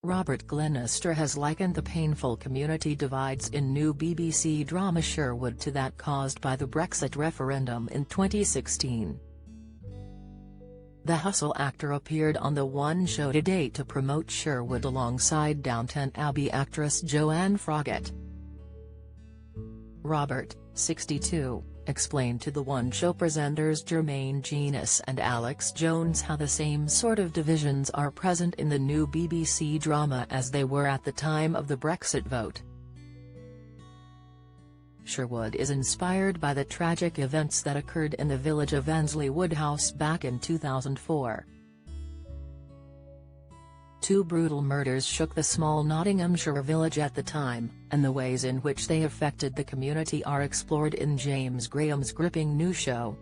Robert Glenister has likened the painful community divides in new BBC drama Sherwood to that caused by the Brexit referendum in 2016. The Hustle actor appeared on the One Show Today to promote Sherwood alongside Downton Abbey actress Joanne Froggatt. Robert, 62, explained to the One Show presenters Jermaine Jenas and Alex Jones how the same sort of divisions are present in the new BBC drama as they were at the time of the Brexit vote. Sherwood is inspired by the tragic events that occurred in the village of Ensley Woodhouse back in 2004. Two brutal murders shook the small Nottinghamshire village at the time, and the ways in which they affected the community are explored in James Graham's gripping new show.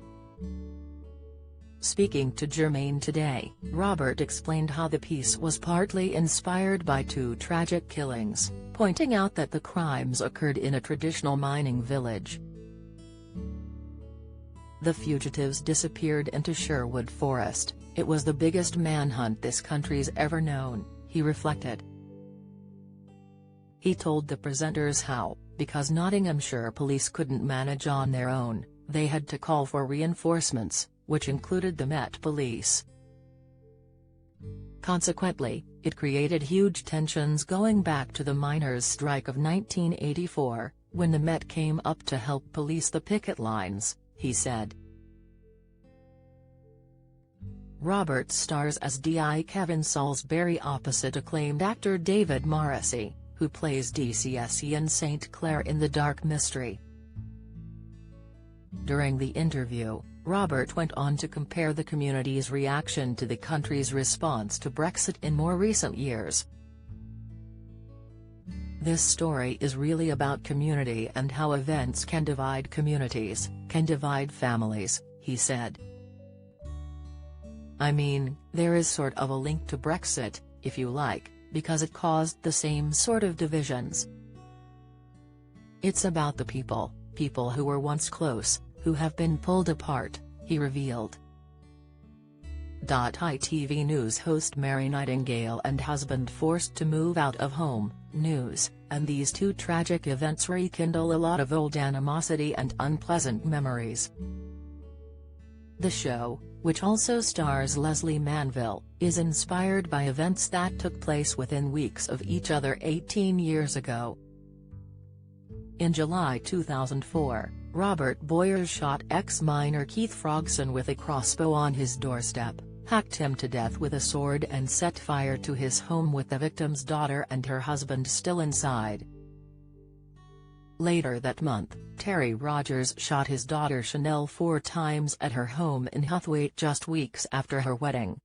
Speaking to Jermaine Today, Robert explained how the piece was partly inspired by two tragic killings, pointing out that the crimes occurred in a traditional mining village. The fugitives disappeared into Sherwood Forest. It was the biggest manhunt this country's ever known, he reflected. He told the presenters how, because Nottinghamshire police couldn't manage on their own, they had to call for reinforcements, which included the Met Police. Consequently, it created huge tensions going back to the miners' strike of 1984, when the Met came up to help police the picket lines, he said. Robert stars as D.I. Kevin Salisbury opposite acclaimed actor David Morrissey, who plays DCS Ian St. Clair in The Dark Mystery. During the interview, Robert went on to compare the community's reaction to the country's response to Brexit in more recent years. This story is really about community and how events can divide communities, can divide families, he said. I mean, there is sort of a link to Brexit, if you like, because it caused the same sort of divisions. It's about the people who were once close, who have been pulled apart, he revealed. ITV News host Mary Nightingale and husband forced to move out of home, news, and these two tragic events rekindle a lot of old animosity and unpleasant memories. The show, which also stars Leslie Manville, is inspired by events that took place within weeks of each other 18 years ago. In July 2004, Robert Boyer shot ex-miner Keith Frogson with a crossbow on his doorstep, hacked him to death with a sword and set fire to his home with the victim's daughter and her husband still inside. Later that month, Terry Rogers shot his daughter Chanel 4 times at her home in Huthwaite just weeks after her wedding.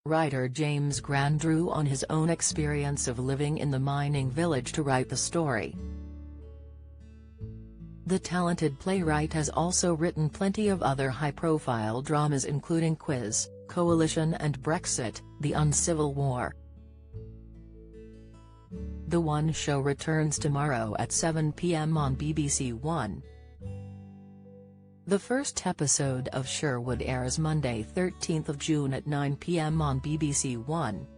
Writer James Gran drew on his own experience of living in the mining village to write the story. The talented playwright has also written plenty of other high-profile dramas including Quiz, Coalition and Brexit, The Uncivil War. The One Show returns tomorrow at 7 p.m. on BBC One. The first episode of Sherwood airs Monday 13th of June at 9 p.m. on BBC One.